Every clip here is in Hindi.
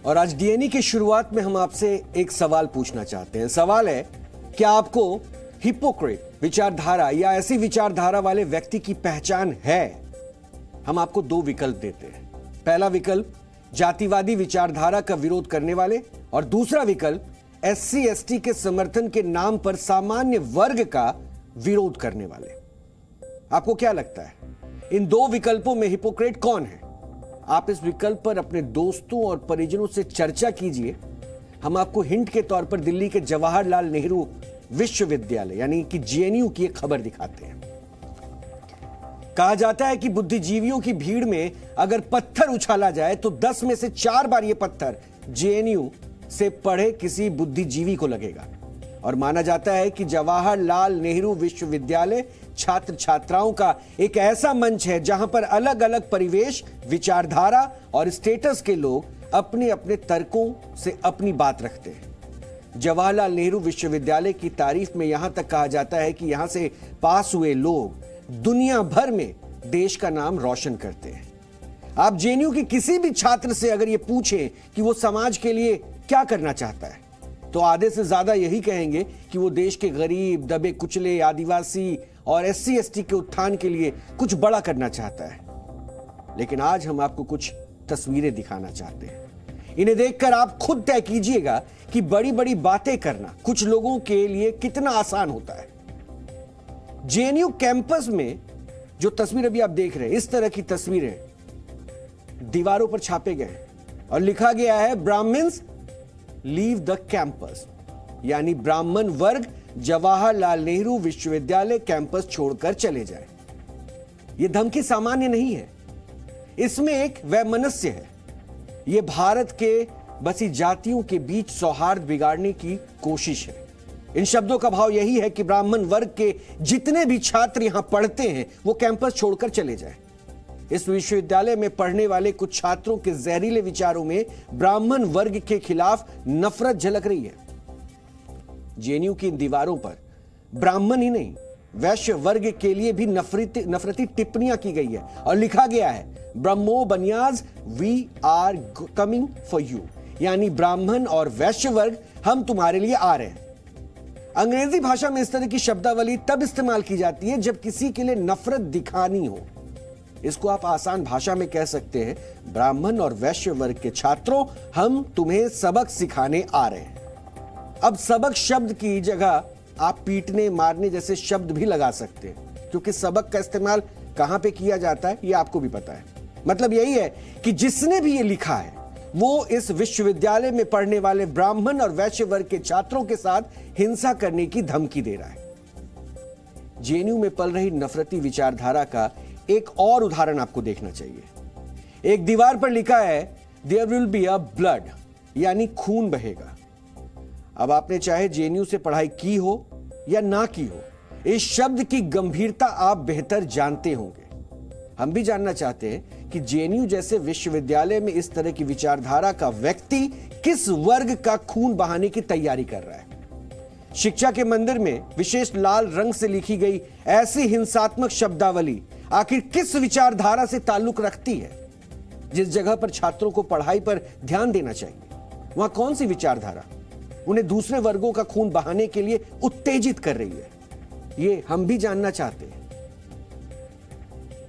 और आज डीएनए की शुरुआत में हम आपसे एक सवाल पूछना चाहते हैं। सवाल है, क्या आपको हिपोक्रेट विचारधारा या ऐसी विचारधारा वाले व्यक्ति की पहचान है? हम आपको दो विकल्प देते हैं। पहला विकल्प जातिवादी विचारधारा का विरोध करने वाले, और दूसरा विकल्प एससी एसटी के समर्थन के नाम पर सामान्य वर्ग का विरोध करने वाले। आपको क्या लगता है, इन दो विकल्पों में हिपोक्रेट कौन है? आप इस विकल्प पर अपने दोस्तों और परिजनों से चर्चा कीजिए। हम आपको हिंट के तौर पर दिल्ली के जवाहरलाल नेहरू विश्वविद्यालय यानी कि जेएनयू की एक खबर दिखाते हैं। कहा जाता है कि बुद्धिजीवियों की भीड़ में अगर पत्थर उछाला जाए तो 10 में से 4 बार यह पत्थर जेएनयू से पढ़े किसी बुद्धिजीवी को लगेगा। और माना जाता है कि जवाहरलाल नेहरू विश्वविद्यालय छात्र छात्राओं का एक ऐसा मंच है जहां पर अलग अलग परिवेश, विचारधारा और स्टेटस के लोग अपने अपने तर्कों से अपनी बात रखते हैं। जवाहरलाल नेहरू विश्वविद्यालय की तारीफ में यहां तक कहा जाता है कि यहां से पास हुए लोग दुनिया भर में देश का नाम रोशन करते हैं। आप जेएनयू के किसी भी छात्र से अगर यह पूछें कि वो समाज के लिए क्या करना चाहता है, तो आधे से ज्यादा यही कहेंगे कि वो देश के गरीब, दबे कुचले, आदिवासी और एससी एसटी के उत्थान के लिए कुछ बड़ा करना चाहता है। लेकिन आज हम आपको कुछ तस्वीरें दिखाना चाहते हैं। इन्हें देखकर आप खुद तय कीजिएगा कि बड़ी बड़ी बातें करना कुछ लोगों के लिए कितना आसान होता है। जेएनयू कैंपस में जो तस्वीर अभी आप देख रहे हैं, इस तरह की तस्वीरें दीवारों पर छापे गए हैं और लिखा गया है, ब्राह्मण्स लीव द कैंपस, यानी ब्राह्मण वर्ग जवाहरलाल नेहरू विश्वविद्यालय कैंपस छोड़कर चले जाए। यह धमकी सामान्य नहीं है, इसमें एक वैमनस्य है। यह भारत के बसी जातियों के बीच सौहार्द बिगाड़ने की कोशिश है। इन शब्दों का भाव यही है कि ब्राह्मण वर्ग के जितने भी छात्र यहां पढ़ते हैं वो कैंपस छोड़कर चले जाएं। इस विश्वविद्यालय में पढ़ने वाले कुछ छात्रों के जहरीले विचारों में ब्राह्मण वर्ग के खिलाफ नफरत झलक रही है। जेएनयू की इन दीवारों पर ब्राह्मण ही नहीं, वैश्य वर्ग के लिए भी नफरती टिप्पणियां की गई है और लिखा गया है, Brahmo Baniyas we are coming for you, यानी ब्राह्मण और वैश्य वर्ग हम तुम्हारे लिए आ रहे हैं। अंग्रेजी भाषा में इस तरह की शब्दावली तब इस्तेमाल की जाती है जब किसी के लिए नफरत दिखानी हो। इसको आप आसान भाषा में कह सकते हैं, ब्राह्मण और वैश्य वर्ग के छात्रों, हम तुम्हें सबक सिखाने आ रहे हैं। अब सबक शब्द की जगह आप पीटने, मारने जैसे शब्द भी लगा सकते हैं, क्योंकि सबक का इस्तेमाल कहां पे किया जाता है यह आपको भी पता है। मतलब यही है कि जिसने भी ये लिखा है वो इस विश्वविद्यालय में पढ़ने वाले ब्राह्मण और वैश्य वर्ग के छात्रों के साथ हिंसा करने की धमकी दे रहा है। जेएनयू में पल रही नफरती विचारधारा का एक और उदाहरण आपको देखना चाहिए। एक दीवार पर लिखा है, there will be a blood, यानी खून बहेगा। अब आपने चाहे जेएनयू से पढ़ाई की हो या ना की हो, इस शब्द की गंभीरता आप बेहतर जानते होंगे। हम भी जानना चाहते हैं कि जेएनयू जैसे विश्वविद्यालय में इस तरह की विचारधारा का व्यक्ति किस वर्ग का खून बहाने की तैयारी कर रहा है। शिक्षा के मंदिर में विशेष लाल रंग से लिखी गई ऐसी हिंसात्मक शब्दावली आखिर किस विचारधारा से ताल्लुक रखती है? जिस जगह पर छात्रों को पढ़ाई पर ध्यान देना चाहिए, वहां कौन सी विचारधारा उन्हें दूसरे वर्गों का खून बहाने के लिए उत्तेजित कर रही है? ये हम भी जानना चाहते हैं।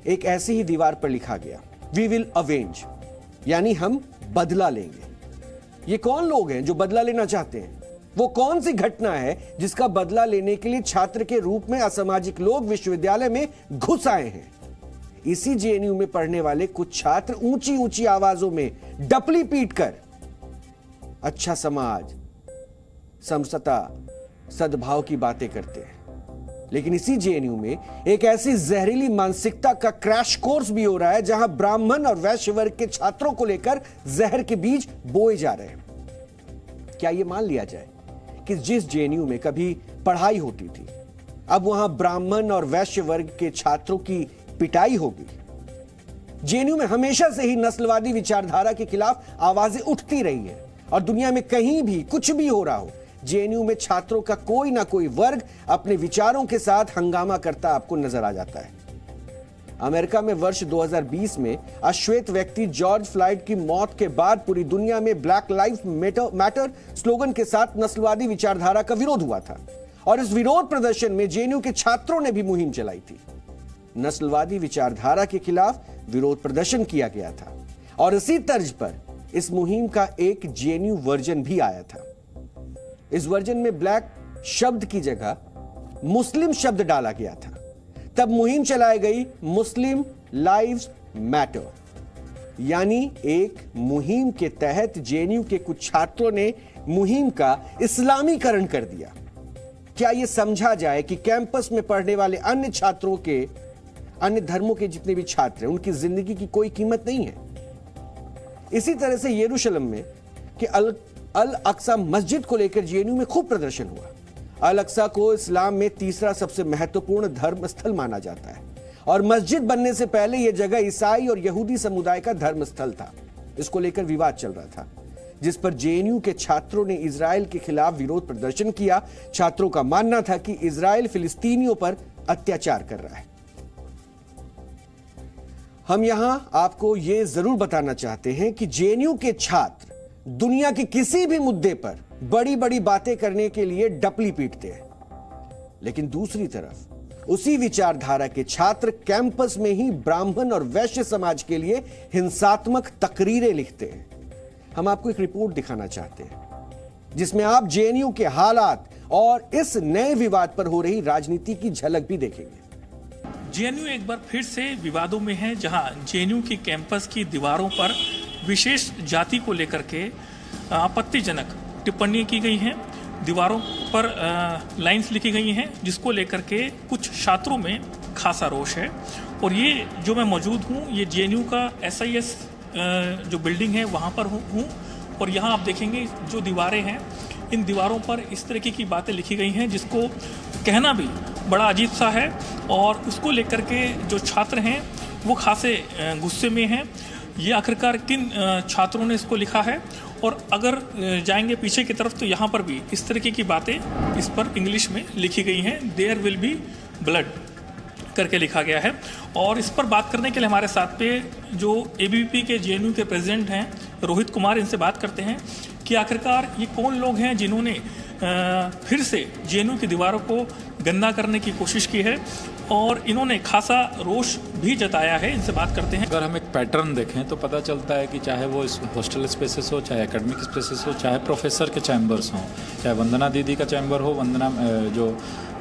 एक ऐसी ही दीवार पर लिखा गया, वी विल अवेंज, यानी हम बदला लेंगे। ये कौन लोग हैं जो बदला लेना चाहते हैं? वो कौन सी घटना है जिसका बदला लेने के लिए छात्र के रूप में असामाजिक लोग विश्वविद्यालय में घुस आए हैं? इसी जेएनयू में पढ़ने वाले कुछ छात्र ऊंची ऊंची आवाजों में डपली पीटकर अच्छा समाज, समता, सद्भाव की बातें करते हैं। लेकिन इसी जेएनयू में एक ऐसी जहरीली मानसिकता का क्रैश कोर्स भी हो रहा है जहां ब्राह्मण और वैश्य वर्ग के छात्रों को लेकर जहर के बीज बोए जा रहे हैं। क्या यह मान लिया जाए कि जिस जेएनयू में कभी पढ़ाई होती थी, अब वहां ब्राह्मण और वैश्य वर्ग के छात्रों की पिटाई होगी? जेएनयू में हमेशा से ही नस्लवादी विचारधारा के खिलाफ आवाजें उठती रही है और दुनिया में कहीं भी कुछ भी हो रहा हो, जेएनयू में छात्रों का कोई ना कोई वर्ग अपने विचारों के साथ हंगामा करता आपको नजर आ जाता है। अमेरिका में वर्ष 2020 में अश्वेत व्यक्ति जॉर्ज फ्लॉयड की मौत के बाद पूरी दुनिया में ब्लैक लाइव्स मैटर स्लोगन के साथ नस्लवादी विचारधारा का विरोध हुआ था और इस विरोध प्रदर्शन में जेएनयू के छात्रों ने भी मुहिम चलाई थी। नस्लवादी विचारधारा के खिलाफ विरोध प्रदर्शन किया गया था और इसी तर्ज पर इस मुहिम का एक जेएनयू वर्जन भी आया था। इस वर्जन में ब्लैक शब्द की जगह मुस्लिम शब्द डाला गया था। तब मुहिम चलाई गई मुस्लिम लाइव्स मैटर, यानी एक मुहिम के तहत जेएनयू के कुछ छात्रों ने मुहिम का इस्लामीकरण कर दिया। क्या यह समझा जाए कि कैंपस में पढ़ने वाले अन्य छात्रों के, अन्य धर्मों के जितने भी छात्र हैं, उनकी जिंदगी की कोई कीमत नहीं है। इसी तरह से यरूशलेम में कि अल अक्सा मस्जिद को लेकर जेएनयू में खूब प्रदर्शन हुआ। अल अक्सा को इस्लाम में तीसरा सबसे महत्वपूर्ण धर्म स्थल माना जाता है और मस्जिद बनने से पहले यह जगह ईसाई और यहूदी समुदाय का धर्म स्थल था। इसको लेकर विवाद चल रहा था, जिस पर जेएनयू के छात्रों ने इजराइल के खिलाफ विरोध प्रदर्शन किया। छात्रों का मानना था कि इजराइल फिलिस्तीनियों पर अत्याचार कर रहा है। हम यहां आपको यह जरूर बताना चाहते हैं कि जेएनयू के छात्र दुनिया के किसी भी मुद्दे पर बड़ी बड़ी बातें करने के लिए डपली पीटते हैं, लेकिन दूसरी तरफ उसी विचारधारा के छात्र कैंपस में ही ब्राह्मण और वैश्य समाज के लिए हिंसात्मक तकरीरें लिखते हैं। हम आपको एक रिपोर्ट दिखाना चाहते हैं जिसमें आप जेएनयू के हालात और इस नए विवाद पर हो रही राजनीति की झलक भी देखेंगे। जेएनयू एक बार फिर से विवादों में है, जहां जेएनयू की कैंपस की दीवारों पर विशेष जाति को लेकर के आपत्तिजनक टिप्पणी की गई हैं। दीवारों पर लाइंस लिखी गई हैं जिसको लेकर के कुछ छात्रों में खासा रोष है। और ये जो मैं मौजूद हूँ, ये जेएनयू का एसआईएस जो बिल्डिंग है वहाँ पर हूँ और यहाँ आप देखेंगे जो दीवारें हैं, इन दीवारों पर इस तरीके की बातें लिखी गई हैं जिसको कहना भी बड़ा अजीब सा है। और उसको लेकर के जो छात्र हैं वो खासे गुस्से में हैं। ये आखिरकार किन छात्रों ने इसको लिखा है, और अगर जाएंगे पीछे की तरफ तो यहाँ पर भी इस तरीके की बातें इस पर इंग्लिश में लिखी गई हैं। देयर विल बी ब्लड करके लिखा गया है। और इस पर बात करने के लिए हमारे साथ पे जो एबीवीपी के जेएनयू के प्रेसिडेंट हैं रोहित कुमार, इनसे बात करते हैं कि आखिरकार ये कौन लोग हैं जिन्होंने फिर से जेएनयू की दीवारों को गंदा करने की कोशिश की है और इन्होंने खासा रोष भी जताया है। इनसे बात करते हैं। अगर हम एक पैटर्न देखें तो पता चलता है कि चाहे वो इस हॉस्टल स्पेसेस हो, चाहे एकेडमिक स्पेसेस हो, चाहे प्रोफेसर के चैम्बर्स हों, चाहे वंदना दीदी का चैम्बर हो, वंदना जो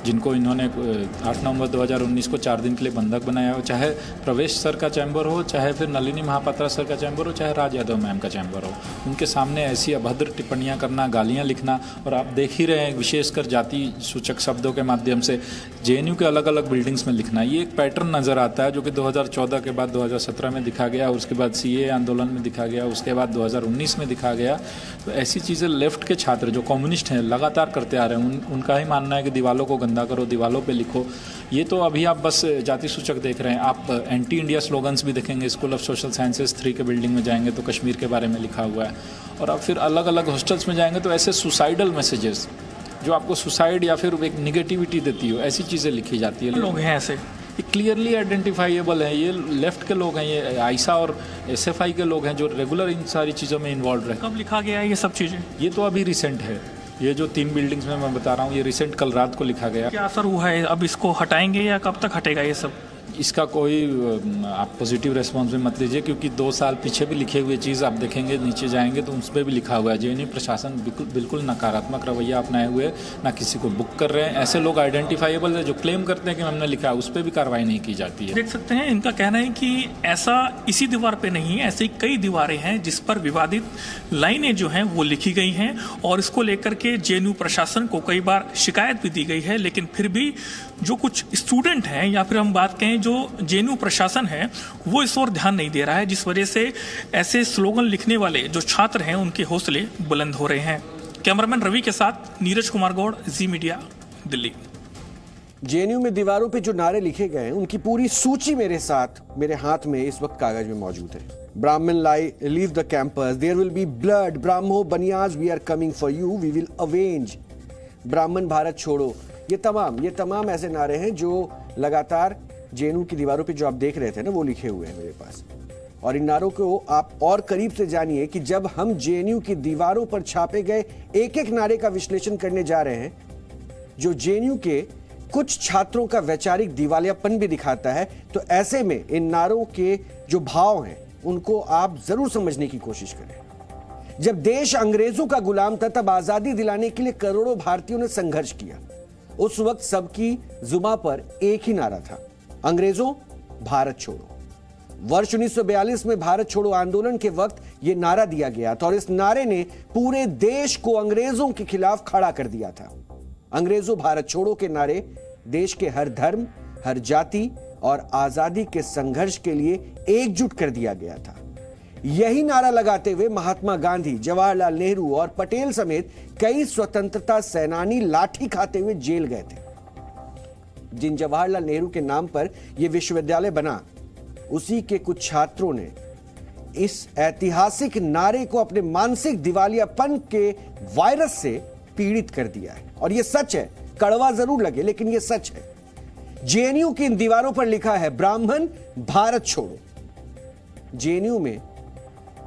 जिनको इन्होंने 8 नवंबर 2019 को 4 दिन के लिए बंधक बनाया हो, चाहे प्रवेश सर का चैम्बर हो, चाहे फिर नलिनी महापात्रा सर का चैम्बर हो, चाहे राज यादव मैम का चैम्बर हो, उनके सामने ऐसी अभद्र टिप्पणियां करना, गालियां लिखना, और आप देख ही रहे हैं विशेषकर जाति सूचक शब्दों के माध्यम से जेएनयू के अलग अलग बिल्डिंग्स में लिखना, ये एक पैटर्न नज़र आता है जो कि 2014 के बाद 2017 में दिखा गया, उसके बाद सीए आंदोलन में दिखा गया, उसके बाद 2019 में दिखा गया। तो ऐसी चीज़ें लेफ्ट के छात्र जो कम्युनिस्ट हैं लगातार करते आ रहे हैं। उनका ही मानना है कि दीवारों को गंदा करो, दीवारों पे लिखो। ये तो अभी आप बस जाति सूचक देख रहे हैं, आप एंटी इंडिया स्लोगन्स भी देखेंगे। स्कूल ऑफ सोशल साइंसेस 3 के बिल्डिंग में जाएंगे तो कश्मीर के बारे में लिखा हुआ है, और आप फिर अलग अलग हॉस्टल्स में जाएंगे तो ऐसे सुसाइडल मैसेजेस जो आपको सुसाइड या फिर एक निगेटिविटी देती हो, ऐसी चीज़ें लिखी जाती है। लोग हैं ऐसे, ये क्लियरली आइडेंटिफाइएबल है, ये लेफ्ट के लोग हैं, ये आइसा और एसएफआई के लोग हैं जो रेगुलर इन सारी चीज़ों में इन्वॉल्व रहे। कब लिखा गया है ये सब चीज़ें? ये तो अभी रिसेंट है, ये जो 3 बिल्डिंग्स में मैं बता रहा हूँ, ये रिसेंट कल रात को लिखा गया। क्या असर हुआ है? अब इसको हटाएंगे या कब तक हटेगा ये सब? इसका कोई आप पॉजिटिव रेस्पॉन्स भी मत लीजिए, क्योंकि 2 साल पीछे भी लिखे हुए चीज़ आप देखेंगे, नीचे जाएंगे तो उस पर भी लिखा हुआ है। जेएनयू प्रशासन बिल्कुल नकारात्मक रवैया अपनाए हुए, ना किसी को बुक कर रहे हैं। ऐसे लोग आइडेंटिफाइबल है जो क्लेम करते हैं कि हमने लिखा है, उस पर भी कार्रवाई नहीं की जाती है। देख सकते हैं इनका कहना है कि ऐसा इसी दीवार पे नहीं है, ऐसी कई दीवारें हैं जिस पर विवादित लाइनें जो हैं वो लिखी गई हैं, और इसको लेकर के जेएनयू प्रशासन को कई बार शिकायत भी दी गई है। लेकिन फिर भी जो कुछ स्टूडेंट हैं या फिर हम बात कहें जो जेएनयू प्रशासन है, वो इस ओर ध्यान नहीं दे रहा है, जिस वजह से ऐसे स्लोगन लिखने वाले जो छात्र हैं उनके हौसले बुलंद हो रहे हैं। कैमरामैन रवि के साथ नीरज कुमार गौड़, जी मीडिया, दिल्ली। जेएनयू में दीवारों पे जो नारे लिखे गए हैं उनकी पूरी सूची मेरे हाथ में इस वक्त कागज में मौजूद है। Brahmin leave the campus, there will be blood, Brahmo baniyas, we are coming for you, we will avenge, Brahmin Bharat छोड़ो। ये तमाम ऐसे नारे हैं जो लगातार जेएनयू की दीवारों पे जो आप देख रहे थे ना, वो लिखे हुए हैं मेरे पास। और इन नारों को आप और करीब से जानिए कि जब हम जेएनयू की दीवारों पर छापे गए एक एक नारे का विश्लेषण करने जा रहे हैं, जो जेएनयू के कुछ छात्रों का वैचारिक दिवालियापन भी दिखाता है, तो ऐसे में इन नारों के जो भाव हैं उनको आप जरूर समझने की कोशिश करें। जब देश अंग्रेजों का गुलाम था, तब आजादी दिलाने के लिए करोड़ों भारतीयों ने संघर्ष किया। उस वक्त सबकी जुबां पर एक ही नारा था, अंग्रेजों भारत छोड़ो। वर्ष 1942 में भारत छोड़ो आंदोलन के वक्त यह नारा दिया गया था और इस नारे ने पूरे देश को अंग्रेजों के खिलाफ खड़ा कर दिया था। अंग्रेजों भारत छोड़ो के नारे देश के हर धर्म, हर जाति और आजादी के संघर्ष के लिए एकजुट कर दिया गया था। यही नारा लगाते हुए महात्मा गांधी, जवाहरलाल नेहरू और पटेल समेत कई स्वतंत्रता सेनानी लाठी खाते हुए जेल गए थे। जिन जवाहरलाल नेहरू के नाम पर यह विश्वविद्यालय बना, उसी के कुछ छात्रों ने इस ऐतिहासिक नारे को अपने मानसिक दिवालियापन के वायरस से पीड़ित कर दिया है। और यह सच है, कड़वा जरूर लगे लेकिन यह सच है। जेएनयू की इन दीवारों पर लिखा है, ब्राह्मण भारत छोड़ो। जेएनयू में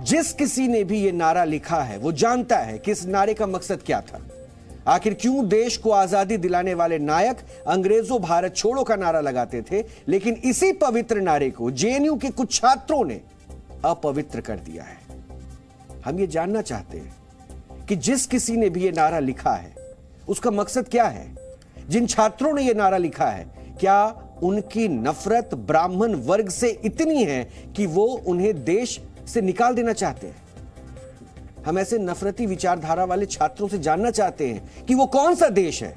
जिस किसी ने भी यह नारा लिखा है वो जानता है कि इस नारे का मकसद क्या था। आखिर क्यों देश को आजादी दिलाने वाले नायक अंग्रेजों भारत छोड़ो का नारा लगाते थे, लेकिन इसी पवित्र नारे को जेएनयू के कुछ छात्रों ने अपवित्र कर दिया है। हम ये जानना चाहते हैं कि जिस किसी ने भी यह नारा लिखा है उसका मकसद क्या है। जिन छात्रों ने यह नारा लिखा है, क्या उनकी नफरत ब्राह्मण वर्ग से इतनी है कि वो उन्हें देश से निकाल देना चाहते हैं? हम ऐसे नफरती विचारधारा वाले छात्रों से जानना चाहते हैं कि वो कौन सा देश है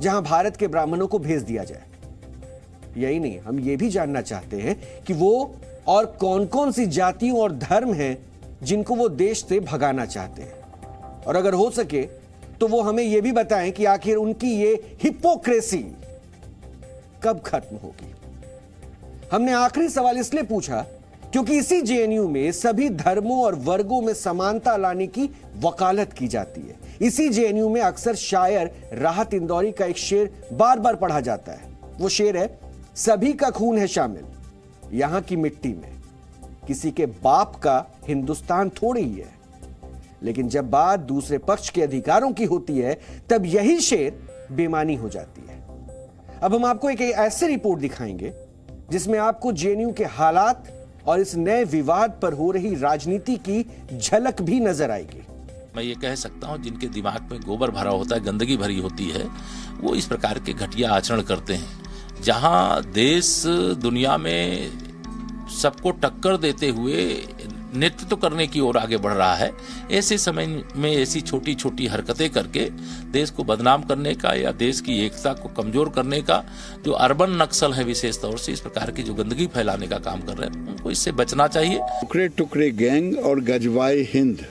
जहां भारत के ब्राह्मणों को भेज दिया जाए। यही नहीं, हम ये भी जानना चाहते हैं कि वो और कौन कौन सी जातियों और धर्म हैं जिनको वो देश से भगाना चाहते हैं। और अगर हो सके तो वो हमें यह भी बताएं कि आखिर उनकी ये हिपोक्रेसी कब खत्म होगी। हमने आखिरी सवाल इसलिए पूछा क्योंकि इसी जेएनयू में सभी धर्मों और वर्गों में समानता लाने की वकालत की जाती है। इसी जेएनयू में अक्सर शायर राहत इंदौरी का एक शेर बार बार पढ़ा जाता है। वो शेर है, सभी का खून है शामिल यहां की मिट्टी में, किसी के बाप का हिंदुस्तान थोड़ी ही है। लेकिन जब बात दूसरे पक्ष के अधिकारों की होती है, तब यही शेर बेमानी हो जाती है। अब हम आपको एक ऐसी रिपोर्ट दिखाएंगे जिसमें आपको जेएनयू के हालात और इस नए विवाद पर हो रही राजनीति की झलक भी नजर आएगी। मैं ये कह सकता हूँ, जिनके दिमाग में गोबर भरा होता है, गंदगी भरी होती है, वो इस प्रकार के घटिया आचरण करते हैं। जहाँ देश दुनिया में सबको टक्कर देते हुए नेतृत्व करने की ओर आगे बढ़ रहा है, ऐसे समय में ऐसी छोटी छोटी हरकतें करके देश को बदनाम करने का या देश की एकता को कमजोर करने का, जो अर्बन नक्सल है विशेष तौर से इस प्रकार की जो गंदगी फैलाने का काम कर रहे हैं, उनको इससे बचना चाहिए। टुकड़े टुकड़े गैंग और गजवाए हिंद,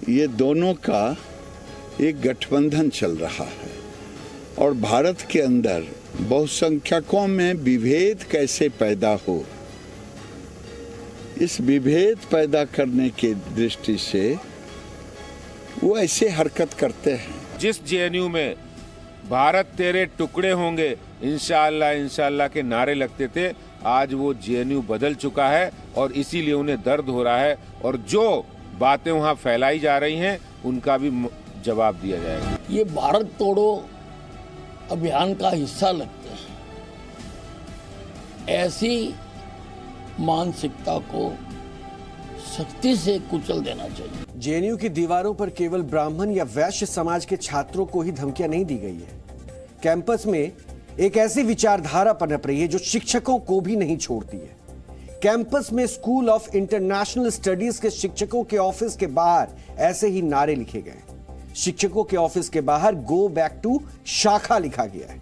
ये दोनों का एक गठबंधन चल रहा है और भारत के अंदर बहुसंख्यकों में विभेद कैसे पैदा हो, इस विभेद पैदा करने की दृष्टि से वो ऐसे हरकत करते हैं। जिस जेएनयू में भारत तेरे टुकड़े होंगे इंशाअल्लाह इंशाअल्लाह के नारे लगते थे, आज वो जेएनयू बदल चुका है और इसीलिए उन्हें दर्द हो रहा है और जो बातें वहाँ फैलाई जा रही हैं उनका भी जवाब दिया जाएगा। ये भारत तोड़ो अभियान का हिस्सा लगते हैं। ऐसी मानसिकता को सख्ती से कुचल देना चाहिए। जेएनयू की दीवारों पर केवल ब्राह्मण या वैश्य समाज के छात्रों को ही धमकियां नहीं दी गई है। कैंपस में एक ऐसी विचारधारा पनप रही है जो शिक्षकों को भी नहीं छोड़ती है। कैंपस में स्कूल ऑफ इंटरनेशनल स्टडीज के शिक्षकों के ऑफिस के बाहर ऐसे ही नारे लिखे गए। शिक्षकों के ऑफिस के बाहर गो बैक टू शाखा लिखा गया है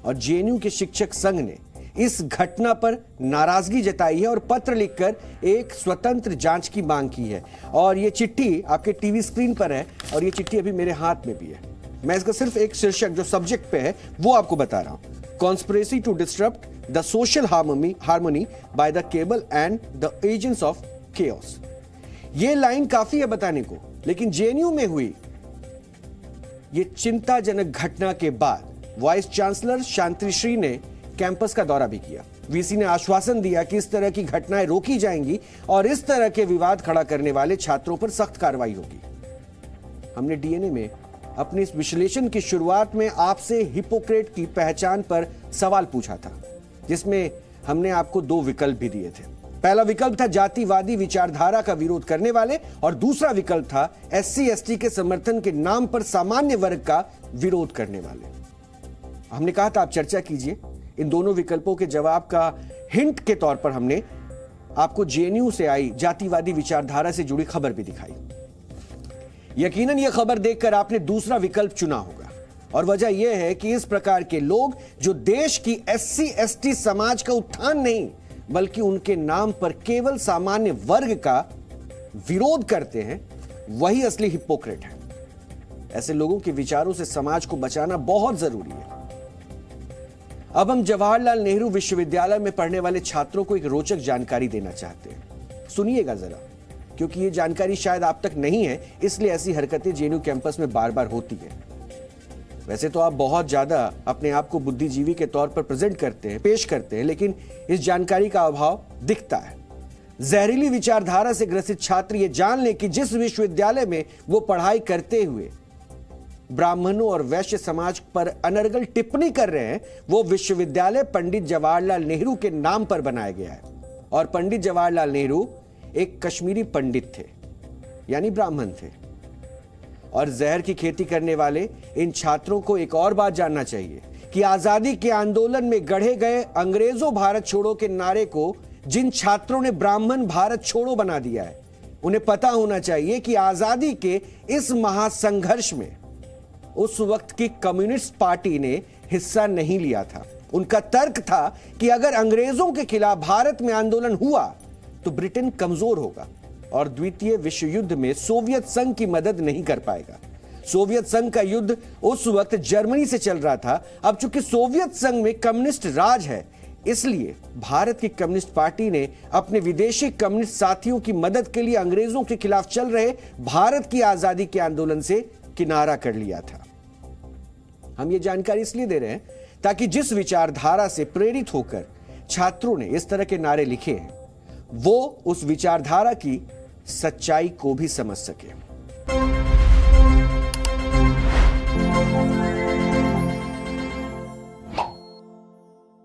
और जेएनयू के शिक्षक संघ ने इस घटना पर नाराजगी जताई है और पत्र लिखकर एक स्वतंत्र जांच की मांग की है। और यह चिट्ठी आपके टीवी स्क्रीन पर है और यह चिट्ठी अभी मेरे हाथ में भी है। मैं इसका सिर्फ एक शीर्षक जो सब्जेक्ट पे है वो आपको बता रहा हूं, conspiracy to disrupt the social harmony by the cabal and the agents of chaos. यह लाइन काफी है बताने को, लेकिन जेएनयू में हुई यह चिंताजनक घटना के बाद वाइस चांसलर शांतिश्री ने कैंपस का दौरा भी किया। वीसी ने आश्वासन दिया कि इस तरह की घटनाएं रोकी जाएंगी और इस तरह के विवाद खड़ा करने वाले छात्रों पर सख्त कार्रवाई होगी। हमने डीएनए में अपने इस विश्लेषण की शुरुआत में आपसे हिपोक्रेट की पहचान पर सवाल पूछा था, जिसमें हमने आपको 2 विकल्प भी दिए थे। पहला विकल्प था जातिवादी विचारधारा का विरोध करने वाले और दूसरा विकल्प था SC/ST के समर्थन के नाम पर सामान्य वर्ग का विरोध करने वाले। हमने कहा था आप चर्चा कीजिए। इन दोनों विकल्पों के जवाब का हिंट के तौर पर हमने आपको जेएनयू से आई जातिवादी विचारधारा से जुड़ी खबर भी दिखाई। यकीनन यह खबर देखकर आपने दूसरा विकल्प चुना होगा और वजह यह है कि इस प्रकार के लोग जो देश की SC/ST समाज का उत्थान नहीं बल्कि उनके नाम पर केवल सामान्य वर्ग का विरोध करते हैं, वही असली हिपोक्रेट है। ऐसे लोगों के विचारों से समाज को बचाना बहुत जरूरी है। अब हम जवाहरलाल नेहरू विश्वविद्यालय में पढ़ने वाले छात्रों को एक रोचक जानकारी देना चाहते हैं। सुनिएगा जरा, क्योंकि यह जानकारी शायद आप तक नहीं है, इसलिए ऐसी हरकतें जेएनयू कैंपस में बार बार होती है। वैसे तो आप बहुत ज्यादा अपने आप को बुद्धिजीवी के तौर पर प्रेजेंट करते हैं, पेश करते हैं, लेकिन इस जानकारी का अभाव दिखता है। जहरीली विचारधारा से ग्रसित छात्र ये जान ले कि जिस विश्वविद्यालय में वो पढ़ाई करते हुए ब्राह्मणों और वैश्य समाज पर अनर्गल टिप्पणी कर रहे हैं, वो विश्वविद्यालय पंडित जवाहरलाल नेहरू के नाम पर बनाया गया है। और पंडित जवाहरलाल नेहरू एक कश्मीरी पंडित थे, यानी ब्राह्मण थे। और जहर की खेती करने वाले इन छात्रों को एक और बात जानना चाहिए कि आजादी के आंदोलन में गढ़े गए अंग्रेजों भारत छोड़ो के नारे को जिन छात्रों ने ब्राह्मण भारत छोड़ो बना दिया है, उन्हें पता होना चाहिए कि आजादी के इस महासंघर्ष में उस वक्त की कम्युनिस्ट पार्टी ने हिस्सा नहीं लिया था। उनका तर्क था कि अगर अंग्रेजों के खिलाफ भारत में आंदोलन हुआ तो ब्रिटेन कमजोर होगा और द्वितीय विश्व युद्ध में सोवियत संघ की मदद नहीं कर पाएगा। सोवियत संघ का युद्ध उस वक्त जर्मनी से चल रहा था। अब चूंकि सोवियत संघ में कम्युनिस्ट राज है, इसलिए भारत की कम्युनिस्ट पार्टी ने अपने विदेशी कम्युनिस्ट साथियों की मदद के लिए अंग्रेजों के खिलाफ चल रहे भारत की आजादी के आंदोलन से किनारा कर लिया था। हम ये जानकारी इसलिए दे रहे हैं ताकि जिस विचारधारा से प्रेरित होकर छात्रों ने इस तरह के नारे लिखे हैं, वो उस विचारधारा की सच्चाई को भी समझ सके।